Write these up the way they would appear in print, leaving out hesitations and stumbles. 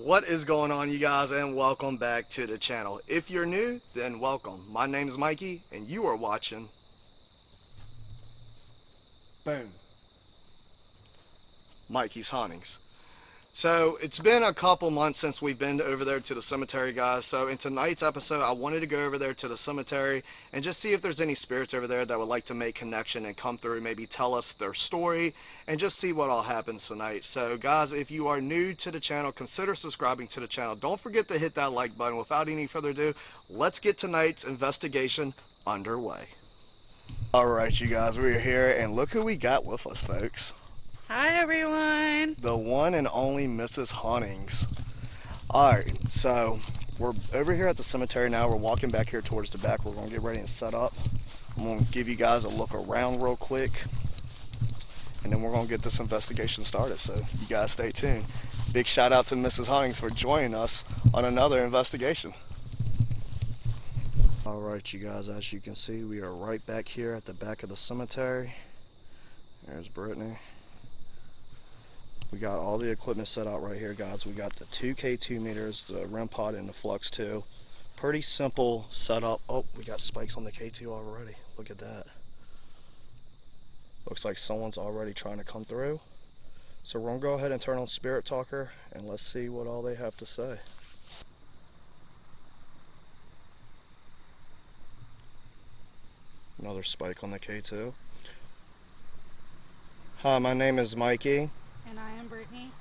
What is going on, you guys, and welcome back to the channel. If you're new, then welcome. My name is Mikey, and you are watching Boom Mikey's Hauntings. So it's been a couple months since we've been over there to the cemetery, guys. So in tonight's episode, I wanted to go over there to the cemetery and just see if there's any spirits over there that would like to make connection and come through, maybe tell us their story, and just see what all happens tonight. So guys, if you are new to the channel, consider subscribing to the channel. Don't forget to hit that like button. Without any further ado, let's get tonight's investigation underway. All right, you guys, we're here, and look who we got with us, folks. Hi everyone. The one and only Mrs. Hauntings. Alright, so we're over here at the cemetery now. We're walking back here towards the back. We're going to get ready and set up. I'm going to give you guys a look around real quick, and then we're going to get this investigation started, so you guys stay tuned. Big shout out to Mrs. Hauntings for joining us on another investigation. Alright, you guys, as you can see, we are right back here at the back of the cemetery. There's Brittany. We got all the equipment set out right here, guys. We got the two K2 meters, the REM pod, and the Flux 2. Pretty simple setup. Oh, we got spikes on the K2 already. Look at that. Looks like someone's already trying to come through. So we're gonna go ahead and turn on Spirit Talker, and let's see what all they have to say. Another spike on the K2. Hi, my name is Mikey. And I am Brittany.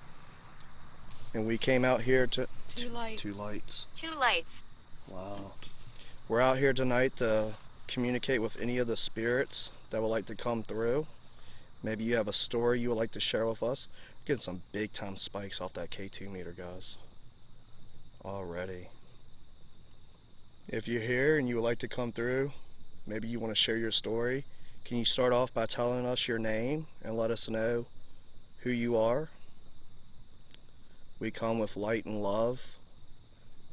And we came out here to... Two lights. Two lights. Two lights. Wow. We're out here tonight to communicate with any of the spirits that would like to come through. Maybe you have a story you would like to share with us. We're getting some big time spikes off that K2 meter, guys. Already. If you're here and you would like to come through, maybe you want to share your story, can you start off by telling us your name and let us know who you are? We come with light and love.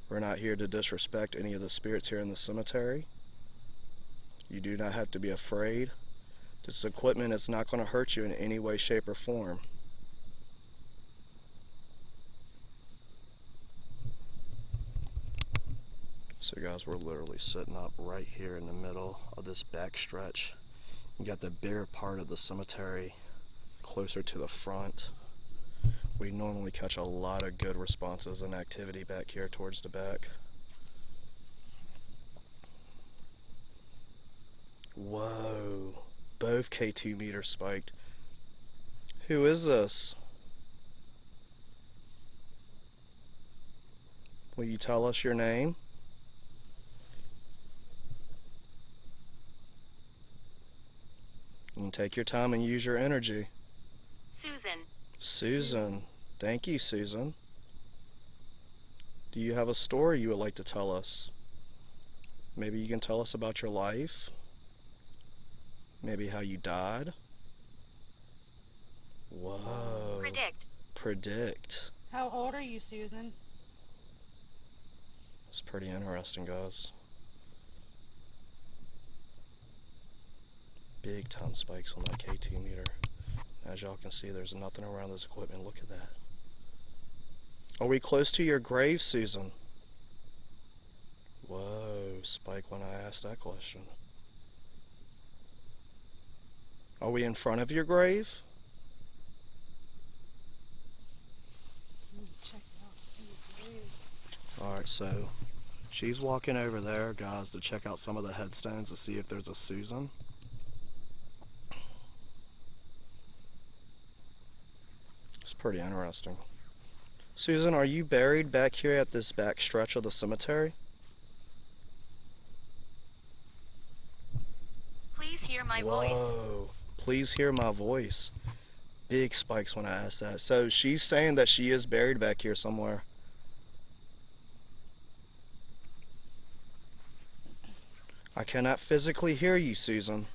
We're not here to disrespect any of the spirits here in the cemetery. You do not have to be afraid. This equipment is not going to hurt you in any way, shape, or form. So guys, we're literally sitting up right here in the middle of this back stretch. You got the bigger part of the cemetery closer to the front. We normally catch a lot of good responses and activity back here towards the back. Whoa, both K2 meters spiked. Who is this? Will you tell us your name? You can take your time and use your energy. Susan. Susan. Thank you, Susan. Do you have a story you would like to tell us? Maybe you can tell us about your life. Maybe how you died. Whoa. Predict. Predict. How old are you, Susan? It's pretty interesting, guys. Big time spikes on that K2 meter. As y'all can see, there's nothing around this equipment. Look at that. Are we close to your grave, Susan? Whoa, spike when I asked that question. Are we in front of your grave? Check it out, see if it is. Alright, so she's walking over there, guys, to check out some of the headstones to see if there's a Susan. It's pretty interesting. Susan, are you buried back here at this back stretch of the cemetery? Please hear my voice. Whoa. Please hear my voice. Big spikes when I asked that. So she's saying that she is buried back here somewhere. I cannot physically hear you, Susan.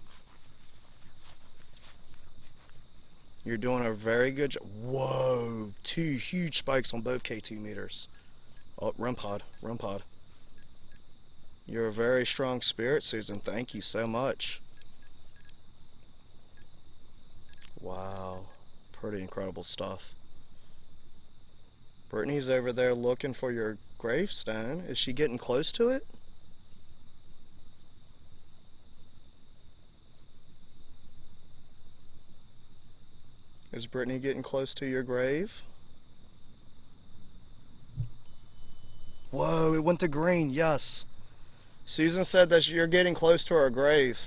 You're doing a very good job. Whoa, two huge spikes on both K2 meters. Oh, REM pod. You're a very strong spirit, Susan. Thank you so much. Wow, pretty incredible stuff. Brittany's over there looking for your gravestone. Is she getting close to it? Is Brittany getting close to your grave? Whoa, it went to green, yes. Susan said that you're getting close to her grave.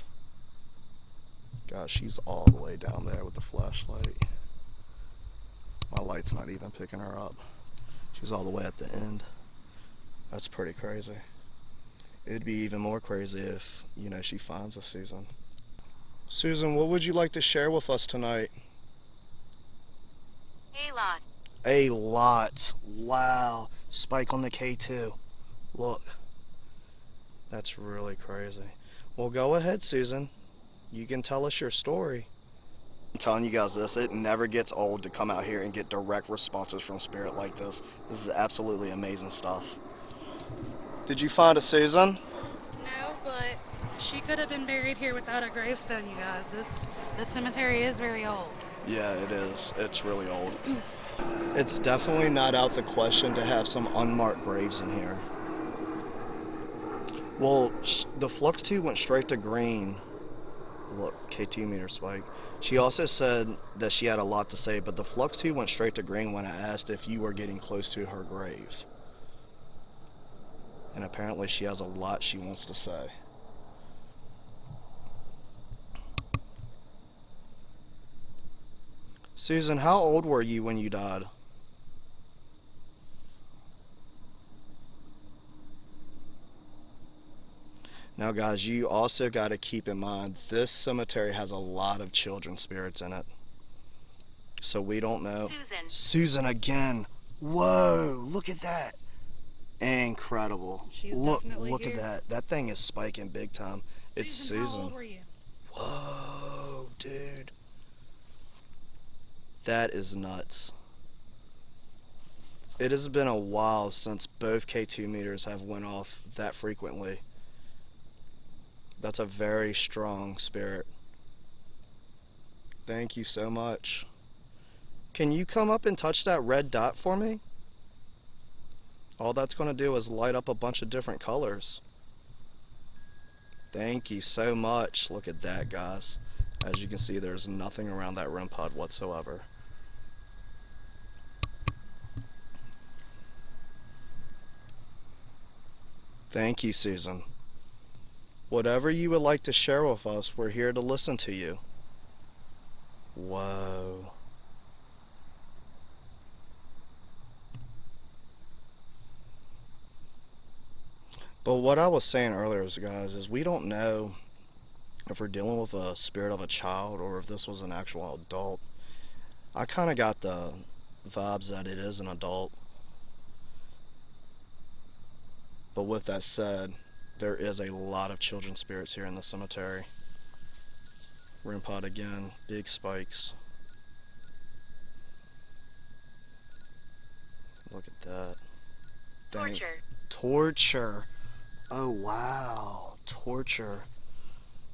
Gosh, she's all the way down there with the flashlight. My light's not even picking her up. She's all the way at the end. That's pretty crazy. It'd be even more crazy if, she finds us, Susan. Susan, what would you like to share with us tonight? A lot. A lot. Wow. Spike on the K2. Look. That's really crazy. Well, go ahead, Susan. You can tell us your story. I'm telling you guys this, it never gets old to come out here and get direct responses from Spirit like this. This is absolutely amazing stuff. Did you find a Susan? No, but she could have been buried here without a gravestone, you guys. This cemetery is very old. Yeah, it is. It's really old. It's definitely not out the question to have some unmarked graves in here. Well, the Flux 2 went straight to green. Look, K2 meter spike. She also said that she had a lot to say, but the Flux 2 went straight to green when I asked if you were getting close to her grave. And apparently she has a lot she wants to say. Susan, how old were you when you died? Now guys, you also got to keep in mind, this cemetery has a lot of children spirits in it. So we don't know. Susan. Susan again. Whoa, look at that. Incredible. She's look definitely at here. that. That thing is spiking big time. It's Susan. How old were you? Whoa, dude. That is nuts. It has been a while since both K2 meters have went off that frequently. That's a very strong spirit. Thank you so much. Can you come up and touch that red dot for me? All that's going to do is light up a bunch of different colors. Thank you so much. Look at that, guys. As you can see, there's nothing around that REM pod whatsoever. Thank you, Susan. Whatever you would like to share with us, we're here to listen to you. Whoa. But what I was saying earlier, guys, is we don't know if we're dealing with a spirit of a child or if this was an actual adult. I kind of got the vibes that it is an adult. But with that said, there is a lot of children spirits here in the cemetery. REM pod again, big spikes. Look at that. Dang. Torture. Torture. Oh wow, torture.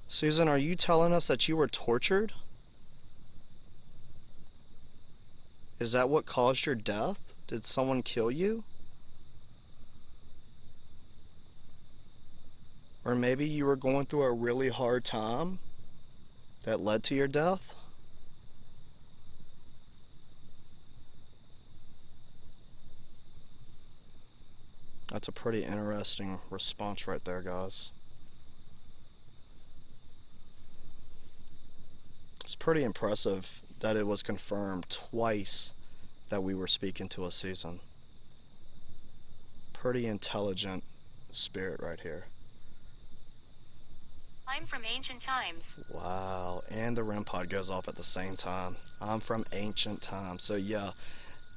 Susan, are you telling us that you were tortured? Is that what caused your death? Did someone kill you? Or maybe you were going through a really hard time that led to your death? That's a pretty interesting response right there, guys. It's pretty impressive that it was confirmed twice that we were speaking to a Susan. Pretty intelligent spirit right here. I'm from ancient times. Wow, and the REM pod goes off at the same time. I'm from ancient times. So yeah,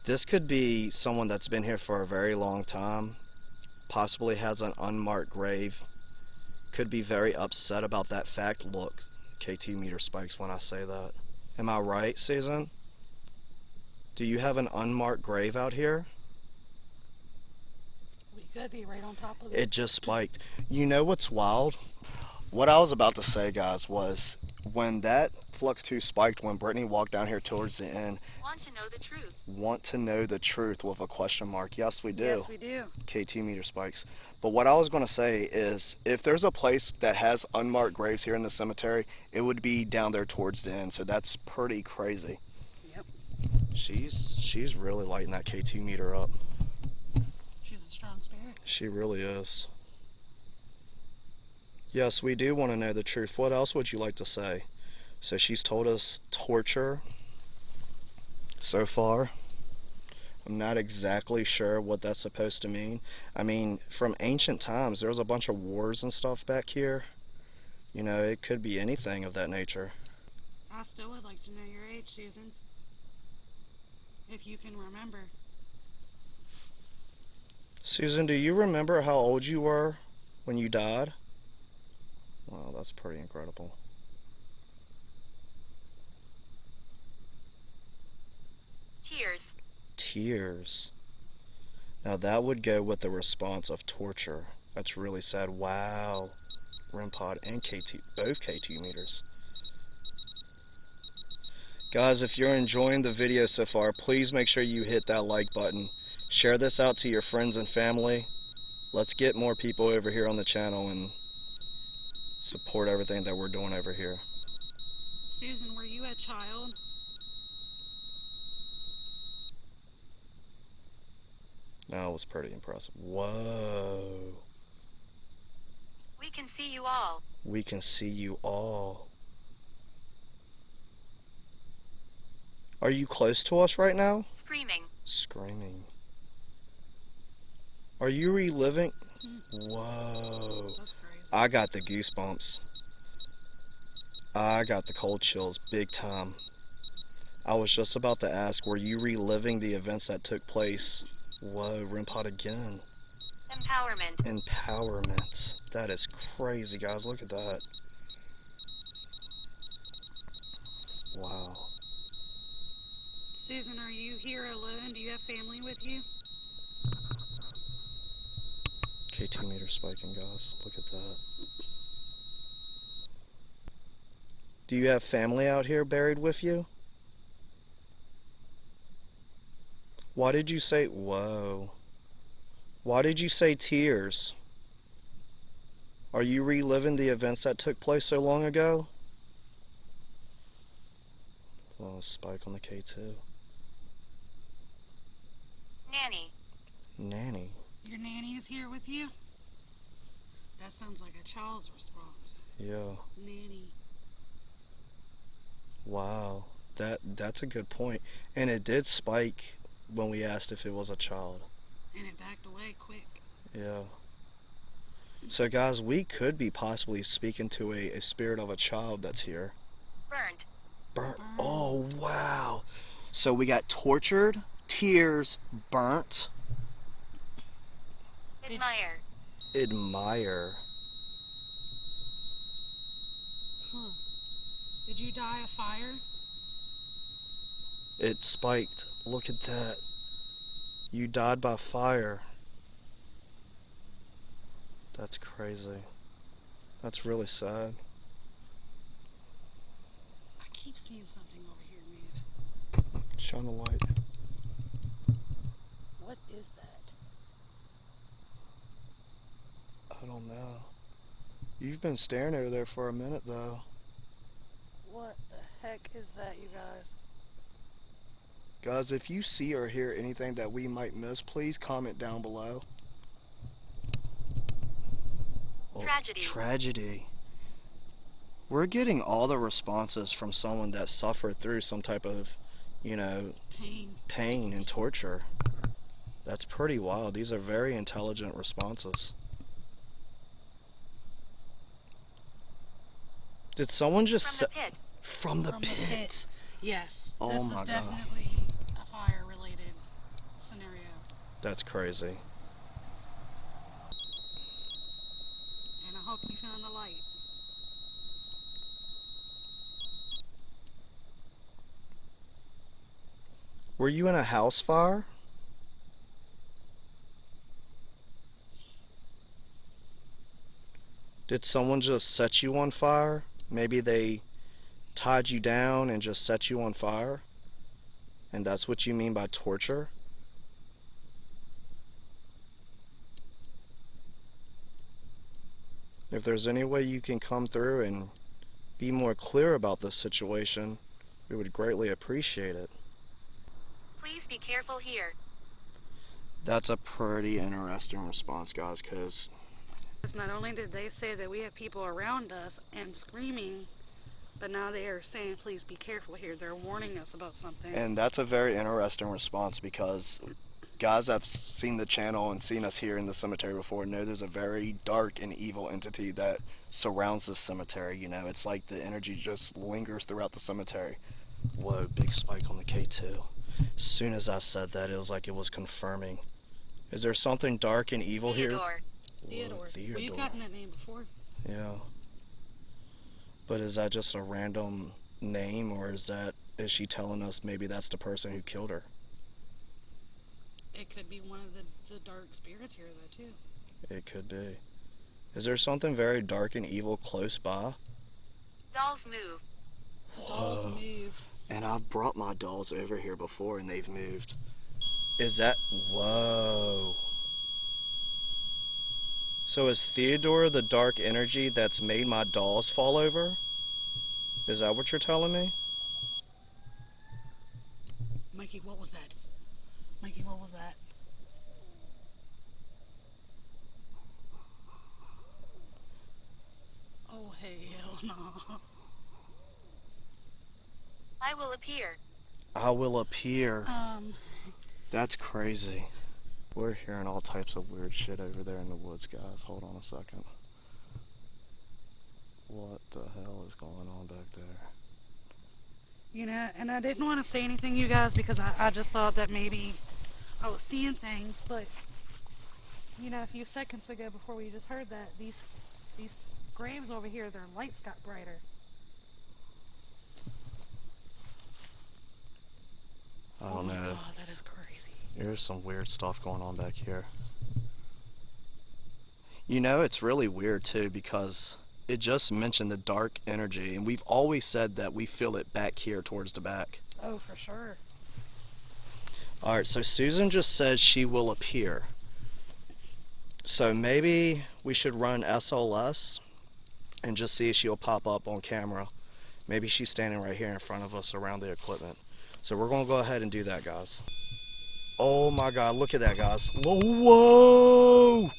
this could be someone that's been here for a very long time, possibly has an unmarked grave, could be very upset about that fact. Look, K2 meter spikes when I say that. Am I right, Susan? Do you have an unmarked grave out here? We could be right on top of it. It just spiked. You know what's wild? What I was about to say, guys, was when that Flux 2 spiked, when Brittany walked down here towards the end, Want to know the truth? want to know the truth with a question mark. Yes, we do. Yes, we do. KT meter spikes. But what I was going to say is if there's a place that has unmarked graves here in the cemetery, it would be down there towards the end. So that's pretty crazy. Yep. She's really lighting that KT meter up. She's a strong spirit. She really is. Yes, we do want to know the truth. What else would you like to say? So she's told us torture so far. I'm not exactly sure what that's supposed to mean. I mean, from ancient times, there was a bunch of wars and stuff back here. You know, it could be anything of that nature. I still would like to know your age, Susan. If you can remember. Susan, do you remember how old you were when you died? Wow, that's pretty incredible. Tears. Tears. Now that would go with the response of torture. That's really sad. Wow. REM pod and KT, both KT meters. Guys, if you're enjoying the video so far, please make sure you hit that like button. Share this out to your friends and family. Let's get more people over here on the channel and support everything that we're doing over here. Susan, were you a child? That was pretty impressive. Whoa. We can see you all. We can see you all. Are you close to us right now? Screaming. Screaming. Are you reliving? Whoa. That's crazy. I got the goosebumps. I got the cold chills big time. I was just about to ask, were you reliving the events that took place? Whoa, REM pod again. Empowerment. Empowerment. That is crazy, guys. Look at that. Wow. Susan, are you here alone? Do you have family with you? KT meter spiking, guys. Look at that. Do you have family out here buried with you? Why did you say, whoa. Why did you say tears? Are you reliving the events that took place so long ago? Oh, spike on the K2. Nanny. Nanny. Your nanny is here with you? That sounds like a child's response. Yeah. Nanny. Wow. That's a good point. And it did spike when we asked if it was a child. And it backed away quick. Yeah. So guys, we could be possibly speaking to a spirit of a child that's here. Burnt. Burnt. Oh, wow. So we got tortured, tears, burnt, Admire. admire. Huh. Did you die of fire? It spiked. Look at that. You died by fire. That's crazy. That's really sad. I keep seeing something over here move. Shine a light. What is that? I don't know. You've been staring over there for a minute though. What the heck is that, you guys? Guys, if you see or hear anything that we might miss, please comment down below. Oh, Tragedy. Tragedy. We're getting all the responses from someone that suffered through some type of, you know, pain and torture. That's pretty wild. These are very intelligent responses. Did someone just From the pit. From the From pit. the pit. Yes. Oh this my is God. definitely a fire-related scenario. That's crazy. And I hope you found the light. Were you in a house fire? Did someone just set you on fire? Maybe they tied you down and just set you on fire? And that's what you mean by torture? If there's any way you can come through and be more clear about this situation, we would greatly appreciate it. Please be careful here. That's a pretty interesting response, guys, because Not only did they say that we have people around us and screaming, but now they are saying, please be careful here. They're warning us about something. and that's a very interesting response because guys that have seen the channel and seen us here in the cemetery before know there's a very dark and evil entity that surrounds this cemetery. You know, it's like the energy just lingers throughout the cemetery. Whoa, big spike on the K2. As soon as I said that, it was like it was confirming. Is there something dark and evil here? Theodore. Theodore. Theodore. We've gotten that name before. Yeah. But is that just a random name, or is she telling us maybe that's the person who killed her? It could be one of the dark spirits here, though, too. It could be. Is there something very dark and evil close by? Dolls move. The dolls Whoa. move. And I've brought my dolls over here before and they've moved. Is that... Whoa. So is Theodore the dark energy that's made my dolls fall over? Is that what you're telling me? Mikey, what was that? Mikey, what was that? Oh, hell no. I will appear. I will appear. Um, That's crazy. We're hearing all types of weird shit over there in the woods, guys. Hold on a second. What the hell is going on back there? you know, and I didn't want to say anything, you guys, because I just thought that maybe I was seeing things, but, you know, a few seconds ago before we just heard that, these graves over here, their lights got brighter. I don't Oh my know. God, that is crazy. There's some weird stuff going on back here. You know, it's really weird too because it just mentioned the dark energy, and we've always said that we feel it back here towards the back. Oh, for sure. Alright, so Susan just says she will appear. So maybe we should run SLS and just see if she'll pop up on camera. Maybe she's standing right here in front of us around the equipment. So we're gonna go ahead and do that, guys. Oh my God, look at that, guys. Whoa, whoa!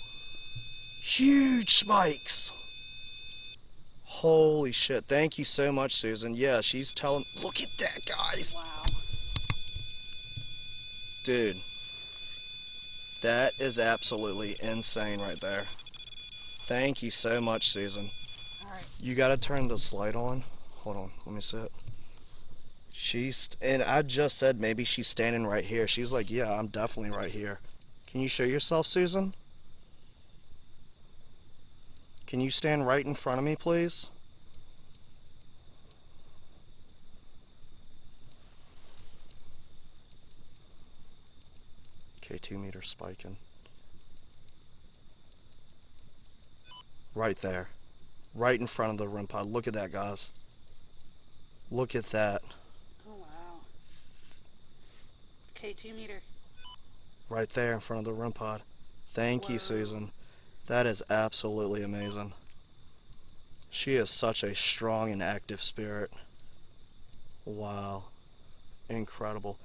Huge spikes! Holy shit, thank you so much, Susan. Yeah, she's telling, look at that, guys! Wow. Dude, that is absolutely insane right there. Thank you so much, Susan. Alright. You gotta turn this light on. Hold on, let me see it. And I just said maybe she's standing right here. She's like, yeah, I'm definitely right here. Can you show yourself, Susan? Can you stand right in front of me, please? Okay, 2 meters spiking. Right there. Right in front of the REM pod. Look at that, guys. Look at that. Oh, wow. K2 meter. Right there in front of the REM pod. Thank you, Whoa. Susan. That is absolutely amazing. She is such a strong and active spirit. Wow. Incredible.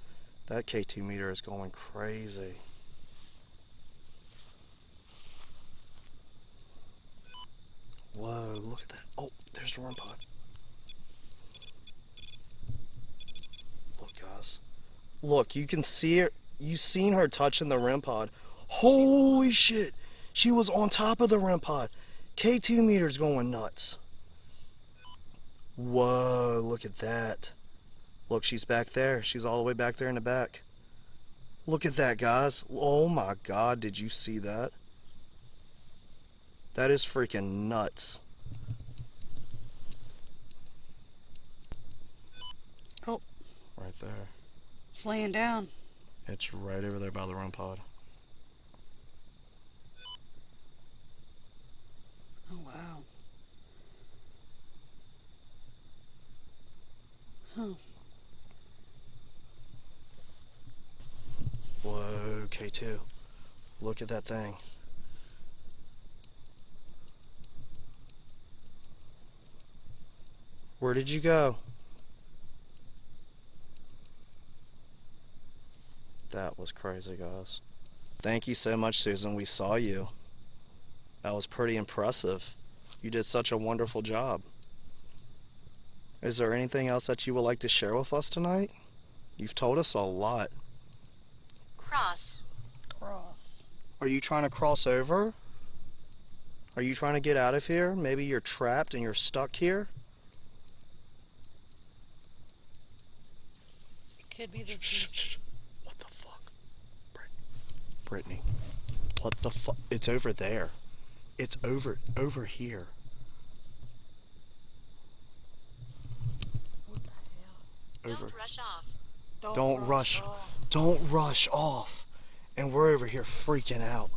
That K2 meter is going crazy. Whoa, look at that. Oh, there's the REM pod. Look, guys. Look, you can see her. You seen her touching the REM pod. Holy shit. She was on top of the REM pod. K2 meter's going nuts. Whoa, look at that. Look, she's back there. She's all the way back there in the back. Look at that, guys. Oh my God, did you see that? That is freaking nuts. Oh. Right there. It's laying down. It's right over there by the REM pod. Oh, wow. Huh. Whoa, K2. Look at that thing. Where did you go? That was crazy, guys. Thank you so much, Susan. We saw you. That was pretty impressive. You did such a wonderful job. Is there anything else that you would like to share with us tonight? You've told us a lot. Cross. Cross. Are you trying to cross over? Are you trying to get out of here? Maybe you're trapped and you're stuck here? It could be the Shh, shh, shh. What the fuck? Brittany. What the fuck? It's over there. It's over here. What the hell? Over. Don't rush off. Don't rush. off. Don't rush off. And we're over here freaking out.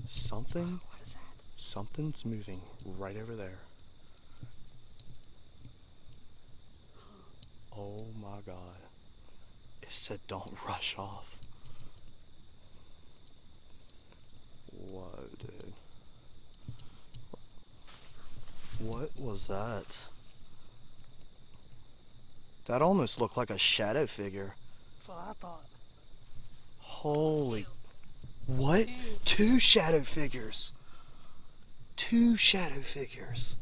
Something? What is that? Something's moving right over there. Oh my god. It said don't rush off. Whoa, dude. What was that? That almost looked like a shadow figure. That's what I thought. Holy. Two. What? Two. Two shadow figures. Two shadow figures.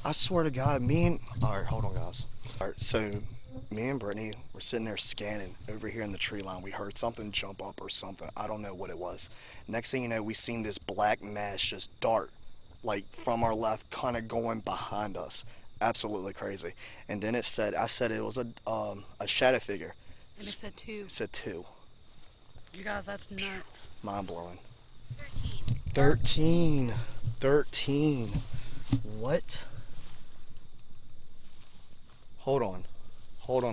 I swear to God, Alright, hold on, guys. Alright, so me and Brittany were sitting there scanning over here in the tree line. We heard something jump up or something. I don't know what it was. Next thing you know, we seen this black mass just dart, like from our left, kind of going behind us. Absolutely crazy. And then I said it was a shadow figure. And it said 2. It said 2. You guys, that's nuts. Mind blowing. 13. 13. What? Hold on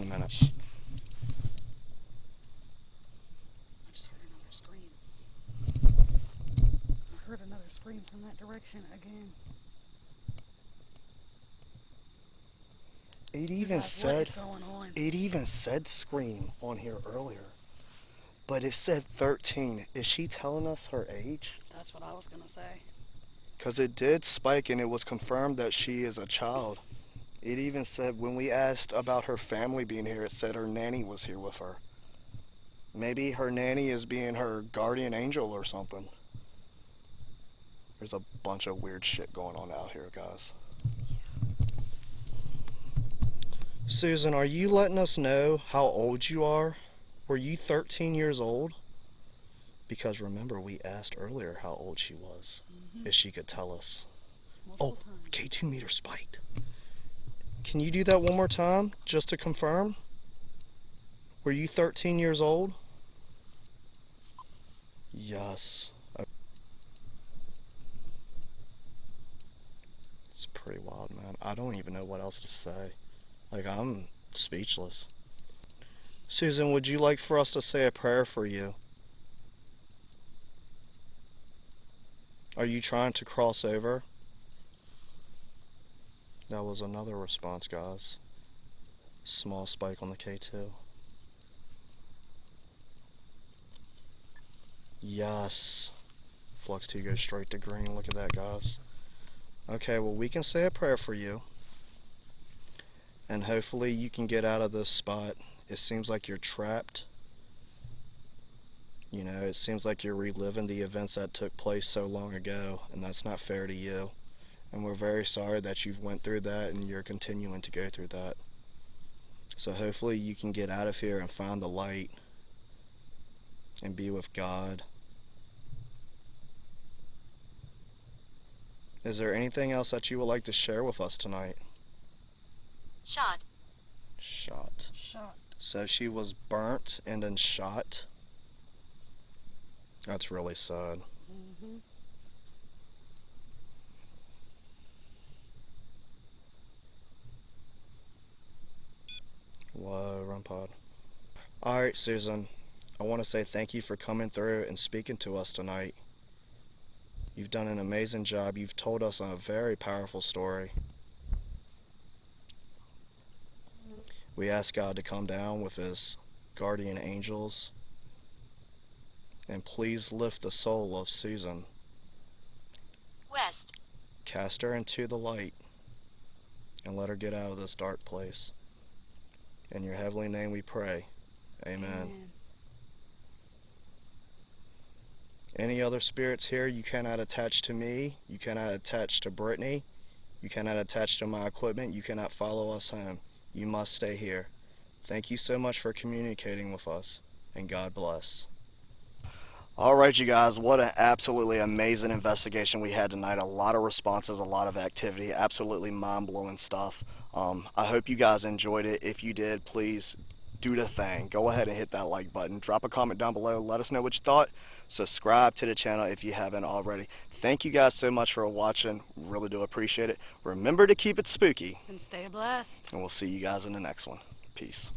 a minute. I just heard another scream. I heard another scream from that direction again. It You even guys, what said is going on? it even said scream on here earlier. But it said 13. Is she telling us her age? That's what I was gonna say. Because it did spike and it was confirmed that she is a child. It even said when we asked about her family being here, it said her nanny was here with her. Maybe her nanny is being her guardian angel or something. There's a bunch of weird shit going on out here, guys. Susan, are you letting us know how old you are? Were you 13 years old? Because remember, we asked earlier how old she was. If she could tell us. Multiple times. K2 meter spiked. Can you do that one more time, just to confirm? Were you 13 years old? Yes. It's pretty wild, man. I don't even know what else to say. Like, I'm speechless. Susan, would you like for us to say a prayer for you? Are you trying to cross over? That was another response, guys. Small spike on the K2. Yes. Flux 2 goes straight to green. Look at that, guys. Okay, well, we can say a prayer for you. And hopefully you can get out of this spot. It seems like you're trapped. You know, it seems like you're reliving the events that took place so long ago, and that's not fair to you. And we're very sorry that you've went through that and you're continuing to go through that. So hopefully you can get out of here and find the light and be with God. Is there anything else that you would like to share with us tonight? Shot. Shot. Shot. So she was burnt and then shot? That's really sad. Mm-hmm. Whoa, run pod. Alright, Susan. I want to say thank you for coming through and speaking to us tonight. You've done an amazing job. You've told us a very powerful story. We ask God to come down with his guardian angels and please lift the soul of Susan. West. Cast her into the light and let her get out of this dark place. In your heavenly name we pray. Amen. Any other spirits here you cannot attach to me, you cannot attach to Brittany, you cannot attach to my equipment, you cannot follow us home. You must stay here. Thank you so much for communicating with us, and God bless. All right, you guys, what an absolutely amazing investigation we had tonight. A lot of responses, a lot of activity, absolutely mind-blowing stuff. I hope you guys enjoyed it. If you did, please do the thing. Go ahead and hit that like button. Drop a comment down below. Let us know what you thought. Subscribe to the channel if you haven't already. Thank you guys so much for watching. Really do appreciate it. Remember to keep it spooky. And stay blessed. And we'll see you guys in the next one. Peace.